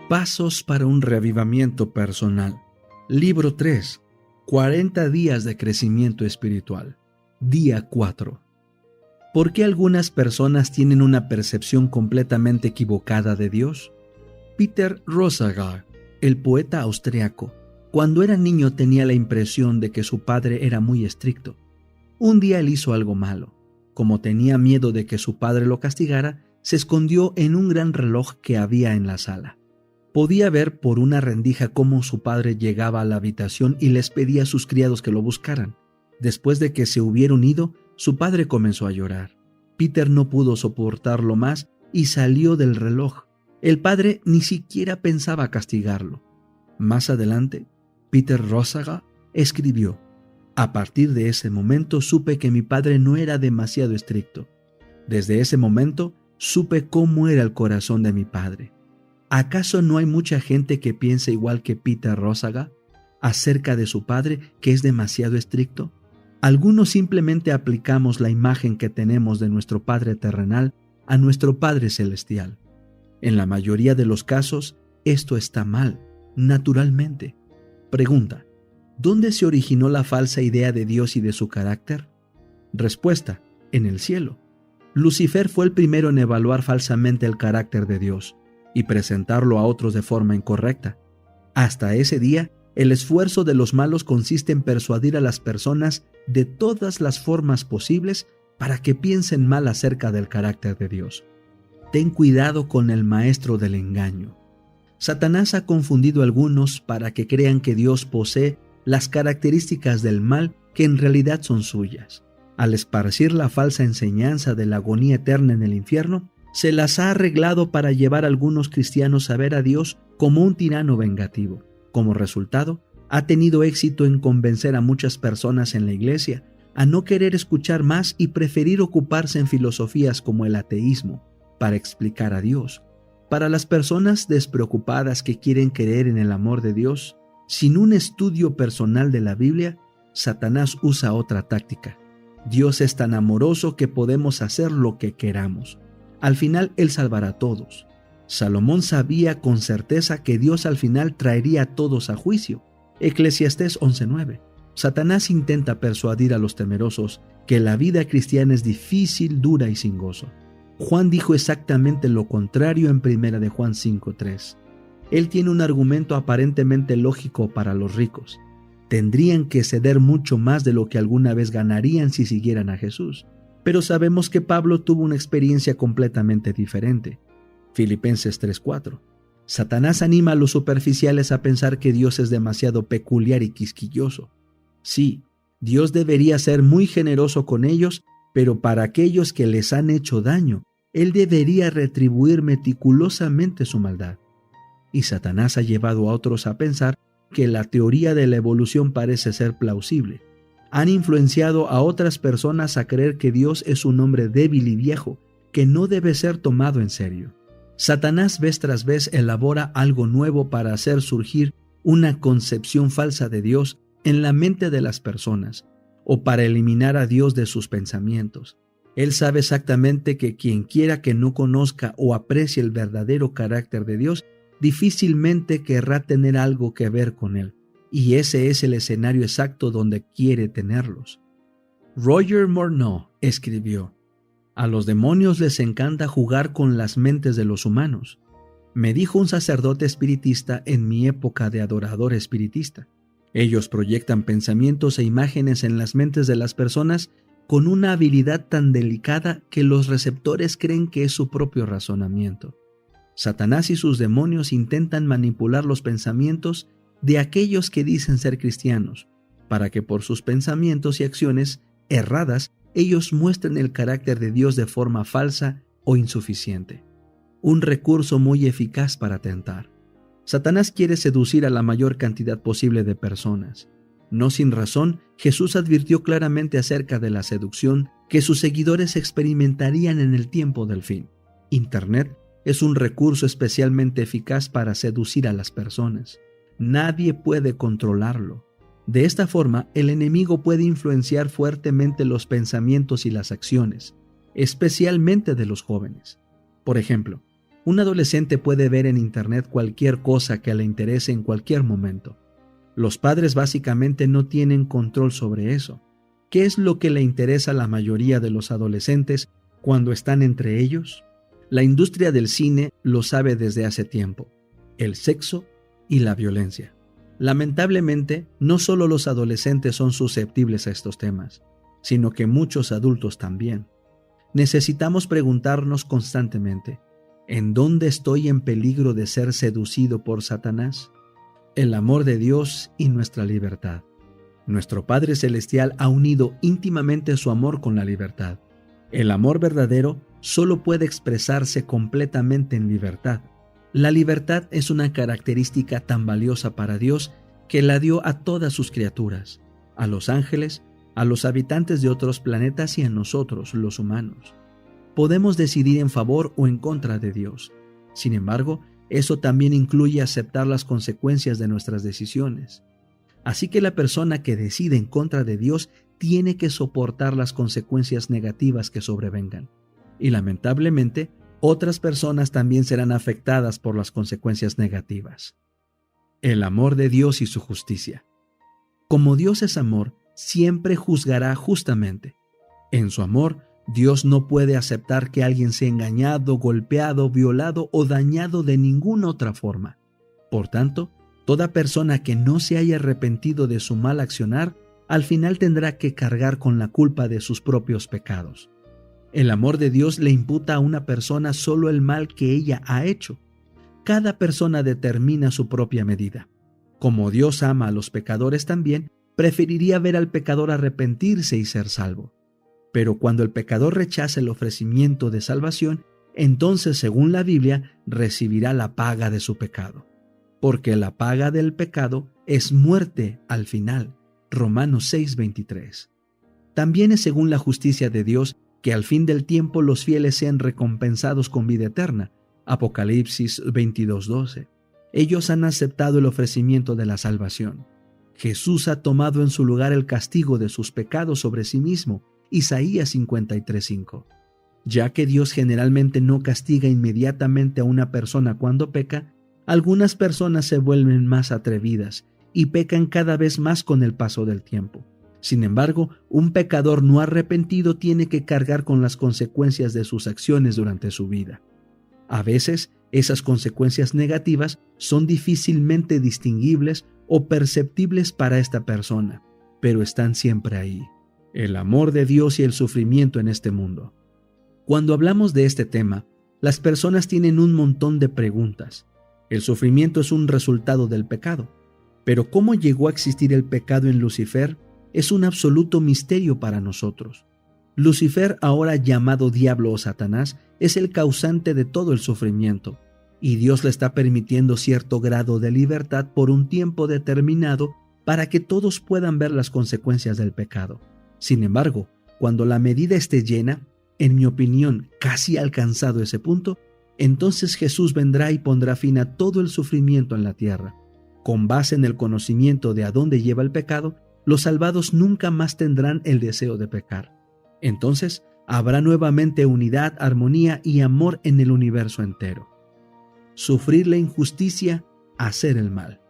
Pasos para un reavivamiento personal. Libro 3. 40 días de crecimiento espiritual. Día 4. ¿Por qué algunas personas tienen una percepción completamente equivocada de Dios? Peter Rosagard, el poeta austriaco, cuando era niño tenía la impresión de que su padre era muy estricto. Un día él hizo algo malo. Como tenía miedo de que su padre lo castigara, se escondió en un gran reloj que había en la sala. Podía ver por una rendija cómo su padre llegaba a la habitación y les pedía a sus criados que lo buscaran. Después de que se hubieron ido, su padre comenzó a llorar. Peter no pudo soportarlo más y salió del reloj. El padre ni siquiera pensaba castigarlo. Más adelante, Peter Rosagard escribió: «A partir de ese momento supe que mi padre no era demasiado estricto. Desde ese momento supe cómo era el corazón de mi padre». ¿Acaso no hay mucha gente que piensa igual que Peter Rosagard acerca de su padre, que es demasiado estricto? Algunos simplemente aplicamos la imagen que tenemos de nuestro Padre terrenal a nuestro Padre celestial. En la mayoría de los casos, esto está mal, naturalmente. Pregunta: ¿dónde se originó la falsa idea de Dios y de su carácter? Respuesta: en el cielo. Lucifer fue el primero en evaluar falsamente el carácter de Dios y presentarlo a otros de forma incorrecta. Hasta ese día, el esfuerzo de los malos consiste en persuadir a las personas de todas las formas posibles para que piensen mal acerca del carácter de Dios. Ten cuidado con el maestro del engaño. Satanás ha confundido a algunos para que crean que Dios posee las características del mal que en realidad son suyas. Al esparcir la falsa enseñanza de la agonía eterna en el infierno, se las ha arreglado para llevar a algunos cristianos a ver a Dios como un tirano vengativo. Como resultado, ha tenido éxito en convencer a muchas personas en la iglesia a no querer escuchar más y preferir ocuparse en filosofías como el ateísmo para explicar a Dios. Para las personas despreocupadas que quieren creer en el amor de Dios, sin un estudio personal de la Biblia, Satanás usa otra táctica. Dios es tan amoroso que podemos hacer lo que queramos. Al final, Él salvará a todos. Salomón sabía con certeza que Dios al final traería a todos a juicio. Eclesiastés 11:9. Satanás intenta persuadir a los temerosos que la vida cristiana es difícil, dura y sin gozo. Juan dijo exactamente lo contrario en 1 de Juan 5:3. Él tiene un argumento aparentemente lógico para los ricos. Tendrían que ceder mucho más de lo que alguna vez ganarían si siguieran a Jesús. Pero sabemos que Pablo tuvo una experiencia completamente diferente. Filipenses 3:4. Satanás anima a los superficiales a pensar que Dios es demasiado peculiar y quisquilloso. Sí, Dios debería ser muy generoso con ellos, pero para aquellos que les han hecho daño, Él debería retribuir meticulosamente su maldad. Y Satanás ha llevado a otros a pensar que la teoría de la evolución parece ser plausible. Han influenciado a otras personas a creer que Dios es un hombre débil y viejo, que no debe ser tomado en serio. Satanás vez tras vez elabora algo nuevo para hacer surgir una concepción falsa de Dios en la mente de las personas, o para eliminar a Dios de sus pensamientos. Él sabe exactamente que quien quiera que no conozca o aprecie el verdadero carácter de Dios, difícilmente querrá tener algo que ver con Él. Y ese es el escenario exacto donde quiere tenerlos. Roger Morneau escribió: «A los demonios les encanta jugar con las mentes de los humanos. Me dijo un sacerdote espiritista en mi época de adorador espiritista. Ellos proyectan pensamientos e imágenes en las mentes de las personas con una habilidad tan delicada que los receptores creen que es su propio razonamiento. Satanás y sus demonios intentan manipular los pensamientos de aquellos que dicen ser cristianos, para que por sus pensamientos y acciones erradas ellos muestren el carácter de Dios de forma falsa o insuficiente. Un recurso muy eficaz para tentar. Satanás quiere seducir a la mayor cantidad posible de personas. No sin razón, Jesús advirtió claramente acerca de la seducción que sus seguidores experimentarían en el tiempo del fin. Internet es un recurso especialmente eficaz para seducir a las personas. Nadie puede controlarlo. De esta forma, el enemigo puede influenciar fuertemente los pensamientos y las acciones, especialmente de los jóvenes. Por ejemplo, Un adolescente puede ver en Internet cualquier cosa que le interese en cualquier momento. Los padres básicamente no tienen control sobre eso. ¿Qué es lo que le interesa a la mayoría de los adolescentes cuando están entre ellos? La industria del cine lo sabe desde hace tiempo: el sexo y la violencia. Lamentablemente, no solo los adolescentes son susceptibles a estos temas, sino que muchos adultos también. Necesitamos preguntarnos constantemente: ¿en dónde estoy en peligro de ser seducido por Satanás? El amor de Dios y nuestra libertad. Nuestro Padre Celestial ha unido íntimamente su amor con la libertad. El amor verdadero solo puede expresarse completamente en libertad. La libertad es una característica tan valiosa para Dios que la dio a todas sus criaturas, a los ángeles, a los habitantes de otros planetas y a nosotros, los humanos. Podemos decidir en favor o en contra de Dios. Sin embargo, eso también incluye aceptar las consecuencias de nuestras decisiones. Así que la persona que decide en contra de Dios tiene que soportar las consecuencias negativas que sobrevengan. Y lamentablemente, otras personas también serán afectadas por las consecuencias negativas. El amor de Dios y su justicia. Como Dios es amor, siempre juzgará justamente. En su amor, Dios no puede aceptar que alguien sea engañado, golpeado, violado o dañado de ninguna otra forma. Por tanto, toda persona que no se haya arrepentido de su mal accionar, al final tendrá que cargar con la culpa de sus propios pecados. El amor de Dios le imputa a una persona solo el mal que ella ha hecho. Cada persona determina su propia medida. Como Dios ama a los pecadores también, preferiría ver al pecador arrepentirse y ser salvo. Pero cuando el pecador rechaza el ofrecimiento de salvación, entonces, según la Biblia, recibirá la paga de su pecado. Porque la paga del pecado es muerte al final. Romanos 6:23. También es según la justicia de Dios que al fin del tiempo los fieles sean recompensados con vida eterna. Apocalipsis 22:12. Ellos han aceptado el ofrecimiento de la salvación. Jesús ha tomado en su lugar el castigo de sus pecados sobre sí mismo. Isaías 53:5. Ya que Dios generalmente no castiga inmediatamente a una persona cuando peca, algunas personas se vuelven más atrevidas y pecan cada vez más con el paso del tiempo. Sin embargo, un pecador no arrepentido tiene que cargar con las consecuencias de sus acciones durante su vida. A veces, esas consecuencias negativas son difícilmente distinguibles o perceptibles para esta persona, pero están siempre ahí. El amor de Dios y el sufrimiento en este mundo. Cuando hablamos de este tema, las personas tienen un montón de preguntas. El sufrimiento es un resultado del pecado, pero ¿cómo llegó a existir el pecado en Lucifer? Es un absoluto misterio para nosotros. Lucifer, ahora llamado Diablo o Satanás, es el causante de todo el sufrimiento, y Dios le está permitiendo cierto grado de libertad por un tiempo determinado para que todos puedan ver las consecuencias del pecado. Sin embargo, cuando la medida esté llena, en mi opinión, casi alcanzado ese punto, entonces Jesús vendrá y pondrá fin a todo el sufrimiento en la tierra. Con base en el conocimiento de a dónde lleva el pecado, los salvados nunca más tendrán el deseo de pecar. Entonces, habrá nuevamente unidad, armonía y amor en el universo entero. Sufrir la injusticia, hacer el mal.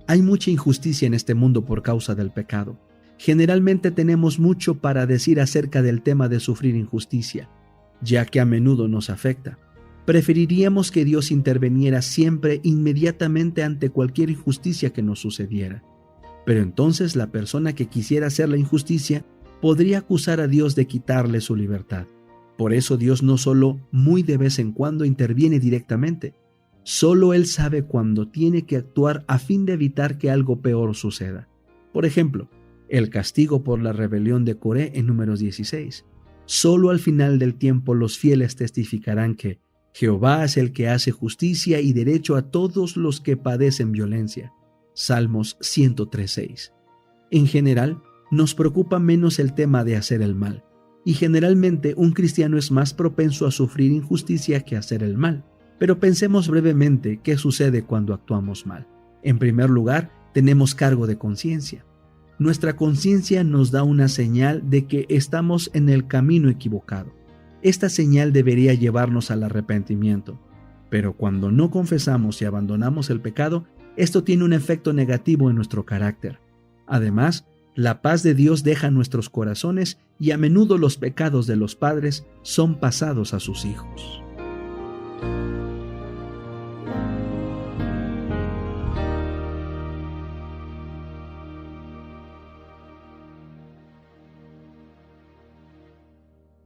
Hay mucha injusticia en este mundo por causa del pecado. Generalmente tenemos mucho para decir acerca del tema de sufrir injusticia, ya que a menudo nos afecta. Preferiríamos que Dios interviniera siempre inmediatamente ante cualquier injusticia que nos sucediera. Pero entonces la persona que quisiera hacer la injusticia podría acusar a Dios de quitarle su libertad. Por eso Dios no solo muy de vez en cuando interviene directamente, solo Él sabe cuándo tiene que actuar a fin de evitar que algo peor suceda. Por ejemplo, el castigo por la rebelión de Coré en Números 16. Solo al final del tiempo los fieles testificarán que Jehová es el que hace justicia y derecho a todos los que padecen violencia. Salmos 103:6. En general, nos preocupa menos el tema de hacer el mal, y generalmente un cristiano es más propenso a sufrir injusticia que a hacer el mal. Pero pensemos brevemente qué sucede cuando actuamos mal. En primer lugar, tenemos cargo de conciencia. Nuestra conciencia nos da una señal de que estamos en el camino equivocado. Esta señal debería llevarnos al arrepentimiento. Pero cuando no confesamos y abandonamos el pecado, esto tiene un efecto negativo en nuestro carácter. Además, la paz de Dios deja nuestros corazones y a menudo los pecados de los padres son pasados a sus hijos.